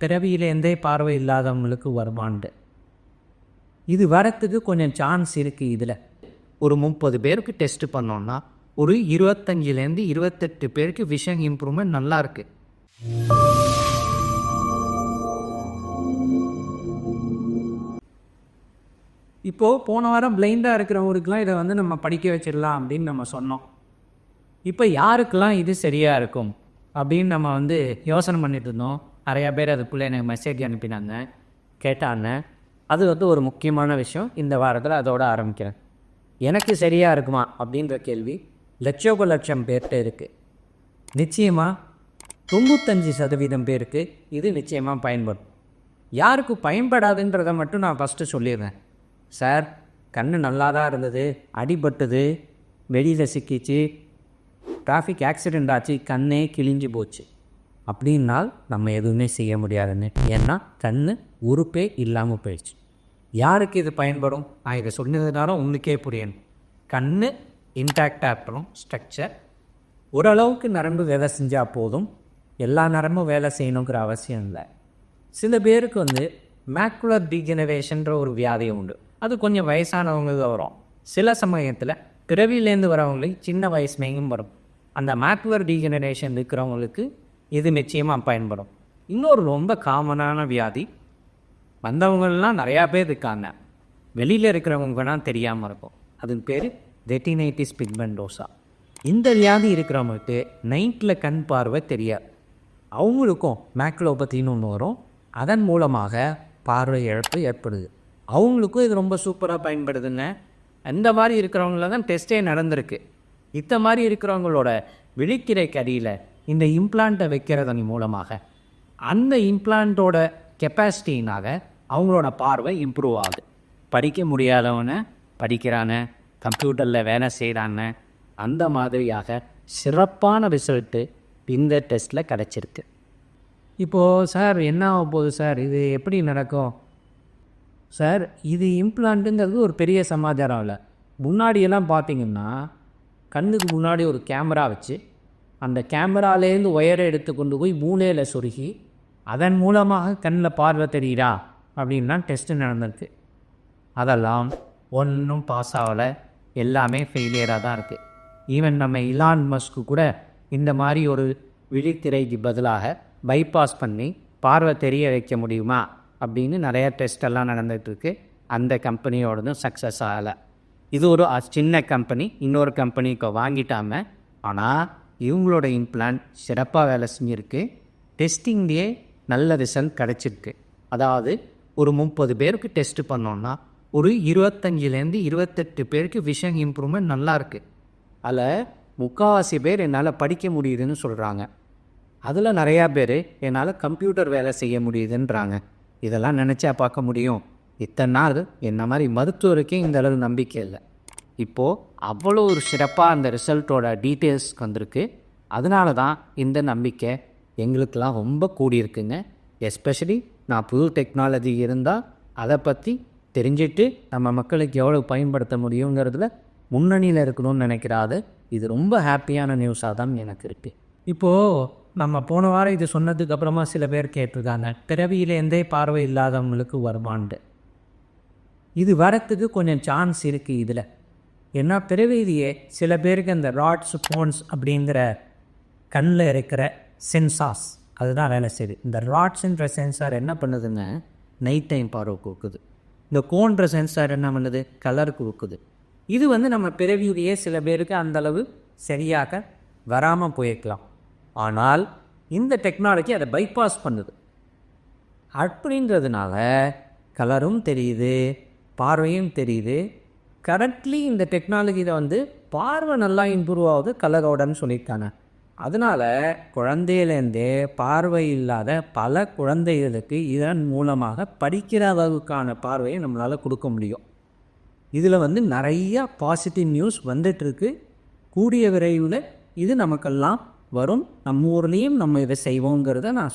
பிறவியிலேருந்தே பார்வை இல்லாதவங்களுக்கு வருமானது. இது வரத்துக்கு கொஞ்சம் சான்ஸ் இருக்குது. இதில் ஒரு 30 பேருக்கு டெஸ்ட் பண்ணோன்னா ஒரு 25லேருந்து 28 பேருக்கு விஷன் இம்ப்ரூவ்மெண்ட் நல்லா இருக்குது. இப்போது போன வாரம் பிளைண்டாக இருக்கிறவங்களுக்குலாம் இதை வந்து நம்ம படிக்க வச்சிடலாம் அப்படின்னு நம்ம சொன்னோம். இப்போ யாருக்கெல்லாம் இது சரியாக இருக்கும் அப்படின்னு நம்ம வந்து யோசனை பண்ணிட்டு இருந்தோம். நிறையா பேர் அதுக்குள்ளே எனக்கு மெசேஜ் அனுப்பினாங்க, கேட்டாங்க. அது வந்து ஒரு முக்கியமான விஷயம். இந்த வாரத்தில் அதோட ஆரம்பிக்கிறேன். எனக்கு சரியாக இருக்குமா அப்படின்ற கேள்வி லட்சம் பேர்கிட்ட இருக்குது. நிச்சயமாக 95% பேருக்கு இது நிச்சயமாக பயன்படும். யாருக்கு பயன்படாதுன்றதை மட்டும் நான் ஃபஸ்ட்டு சொல்லிடுறேன். சார், கண் நல்லா தான் இருந்தது, அடிபட்டது, வெளியில் சிக்கிச்சு, டிராஃபிக் ஆக்சிடெண்ட் ஆச்சு, கண்ணே கிழிஞ்சு போச்சு அப்படின்னால் நம்ம எதுவுமே செய்ய முடியாதுன்னு. ஏன்னா கண் உறுப்பே இல்லாமல் போயிடுச்சு. யாருக்கு இது பயன்படும்? நான் இதை சொன்னதுனால உங்களுக்கே புரியணும். கண் இன்டாக்டாக இருக்கணும், ஸ்ட்ரக்சர். ஓரளவுக்கு நரம்பு வேலை செஞ்சால் போதும், எல்லா நரம்பும் வேலை செய்யணுங்கிற அவசியம் இல்லை. சில பேருக்கு வந்து மேக்குலர் டீஜெனரேஷன்ற ஒரு வியாதி உண்டு. அது கொஞ்சம் வயசானவங்களுக்கு வரும். சில சமயத்தில் பிறவிலேருந்து வரவங்களுக்கு சின்ன வயசுலேயும் வரும். அந்த மேக்குலர் டீஜெனரேஷன் இருக்கிறவங்களுக்கு இது நிச்சயமாக பயன்படும். இன்னொரு ரொம்ப காமனான வியாதி, வந்தவங்கள்லாம் நிறையா பேர் இருக்காங்க, வெளியில் இருக்கிறவங்கன்னா தெரியாமல் இருக்கும். அது பேர் ரெட்டினைட்டிஸ் பிக்மெண்டோசா. இந்த வியாதி இருக்கிறவங்களுக்கு நைட்டில் கண் பார்வை தெரியாது. அவங்களுக்கும் மேக்குலோபத்தின்னு ஒன்று வரும். அதன் மூலமாக பார்வை இழப்பு ஏற்படுது. அவங்களுக்கும் இது ரொம்ப சூப்பராக பயன்படுதுங்க. அந்த மாதிரி இருக்கிறவங்கள தான் டெஸ்ட்டே நடந்திருக்கு. இந்த மாதிரி இருக்கிறவங்களோட விழித்திரைக்கு அடியில் இந்த இம்ப்ளாண்ட்டை வைக்கிறதன் மூலமாக அந்த இம்ப்ளாண்ட்டோட கெப்பாசிட்டினால அவங்களோட பார்வை இம்ப்ரூவ் ஆகுது. படிக்க முடியாதவனை படிக்கிறான, கம்ப்யூட்டரில் வேலை செய்கிறாங்க. அந்த மாதிரியாக சிறப்பான ரிசல்ட்டு இந்த டெஸ்ட்டில் கிடச்சிருக்கு. இப்போது சார் என்ன ஆக போகுது சார், இது எப்படி நடக்கும் சார்? இது இம்ப்ளான்ட்டுங்கிறது ஒரு பெரிய சமாச்சாரம் இல்லை. முன்னாடியெல்லாம் பார்த்திங்கன்னா கண்ணுக்கு முன்னாடி ஒரு கேமரா வச்சு அந்த கேமராலேருந்து ஒயரை எடுத்து கொண்டு போய் மூளையில் சொருகி அதன் மூலமாக கண்ணில் பார்வை தெரியுதா அப்படின்னா டெஸ்ட்டு நடந்திருக்கு. அதெல்லாம் ஒன்றும் பாஸ் ஆகலை, எல்லாமே ஃபெயிலியராக தான் இருக்குது. ஈவன் நம்ம இலான் மஸ்க்கு கூட இந்த மாதிரி ஒரு விழித்திரைக்கு பதிலாக பைபாஸ் பண்ணி பார்வை தெரிய வைக்க முடியுமா அப்படின்னு நிறையா டெஸ்டெல்லாம் நடந்துகிட்ருக்கு. அந்த கம்பெனியோடதும் சக்ஸஸ் ஆகலை. இது ஒரு சின்ன கம்பெனி, இன்னொரு கம்பெனிக்கு வாங்கிட்டாங்க. ஆனால் இவங்களோட இம்ப்ளான்ட் சிறப்பாக வேலை செஞ்சுருக்கு. டெஸ்டிங்லேயே நல்ல ரிசல்ட் கிடச்சிருக்கு. அதாவது ஒரு 30 பேருக்கு டெஸ்ட்டு பண்ணோன்னா ஒரு 25லேருந்து 28 பேருக்கு விஷன் இம்ப்ரூவ்மெண்ட் நல்லா இருக்குது. அதில் 3/4 பேர் என்னால் படிக்க முடியுதுன்னு சொல்கிறாங்க. அதில் நிறையா பேர் என்னால் கம்ப்யூட்டர் வேலை செய்ய முடியுதுன்றாங்க. இதெல்லாம் நினச்சா பார்க்க முடியும். இத்தனை நாள் என்ன மாதிரி மருத்துவருக்கே இந்த அளவு நம்பிக்கை இல்லை. இப்போது அவ்வளோ ஒரு சிறப்பாக அந்த ரிசல்ட்டோட டீட்டெயில்ஸ் வந்திருக்கு. அதனால தான் இந்த நம்பிக்கை எங்களுக்கெல்லாம் ரொம்ப கூடியிருக்குங்க. எஸ்பெஷலி நான் புது டெக்னாலஜி இருந்தால் அதை பற்றி தெரிஞ்சிட்டு நம்ம மக்களுக்கு எவ்வளோ பயன்படுத்த முடியுங்கிறதுல முன்னணியில் இருக்கணும்னு நினைக்கிறாது. இது ரொம்ப ஹாப்பியான நியூஸாக தான் எனக்கு இருக்குது. இப்போது நம்ம போன வாரம் இது சொன்னதுக்கு அப்புறமா சில பேர் கேட்டிருக்காங்க, பிறவியிலேருந்தே பார்வை இல்லாதவங்களுக்கு வருமானது. இது வரத்துக்கு கொஞ்சம் சான்ஸ் இருக்குது இதில். ஏன்னா பிறவியிலேயே சில பேருக்கு அந்த ராட்ஸ் ஃபோன்ஸ் அப்படிங்கிற கண்ணில் இருக்கிற சென்சார்ஸ் அதுதான் வேலை செய்யுது. இந்த ராட்ஸுன்ற சென்சார் என்ன பண்ணுதுங்க, நைட் டைம் பார்வை கொடுக்குது. இந்த கோன்ற சென்சார் என்ன பண்ணுது, கலர் கொடுக்குது. இது வந்து நம்ம பிறவியிலேயே சில பேருக்கு அந்தளவு சரியாக வராமல் போயிருக்கலாம். ஆனால் இந்த டெக்னாலஜி அதை பைபாஸ் பண்ணுது. அப்படின்றதுனால கலரும் தெரியுது, பார்வையும் தெரியுது. கரெக்ட்லி இந்த டெக்னாலஜியில் வந்து பார்வை நல்லா இம்ப்ரூவ் ஆகுது கலரோடன்னு சொல்லியிருக்காங்க. அதனால் குழந்தையிலேருந்தே பார்வை இல்லாத பல குழந்தைகளுக்கு இதன் மூலமாக படிக்கிற அளவுக்கான பார்வையை நம்மளால் கொடுக்க முடியும். இதில் வந்து நிறையா பாசிட்டிவ் நியூஸ் வந்துட்டுருக்கு. கூடிய விரைவில் இது நமக்கெல்லாம் வரும். நம்ம ஊர்லேயும் நம்ம இதை செய்வோங்கிறத நான்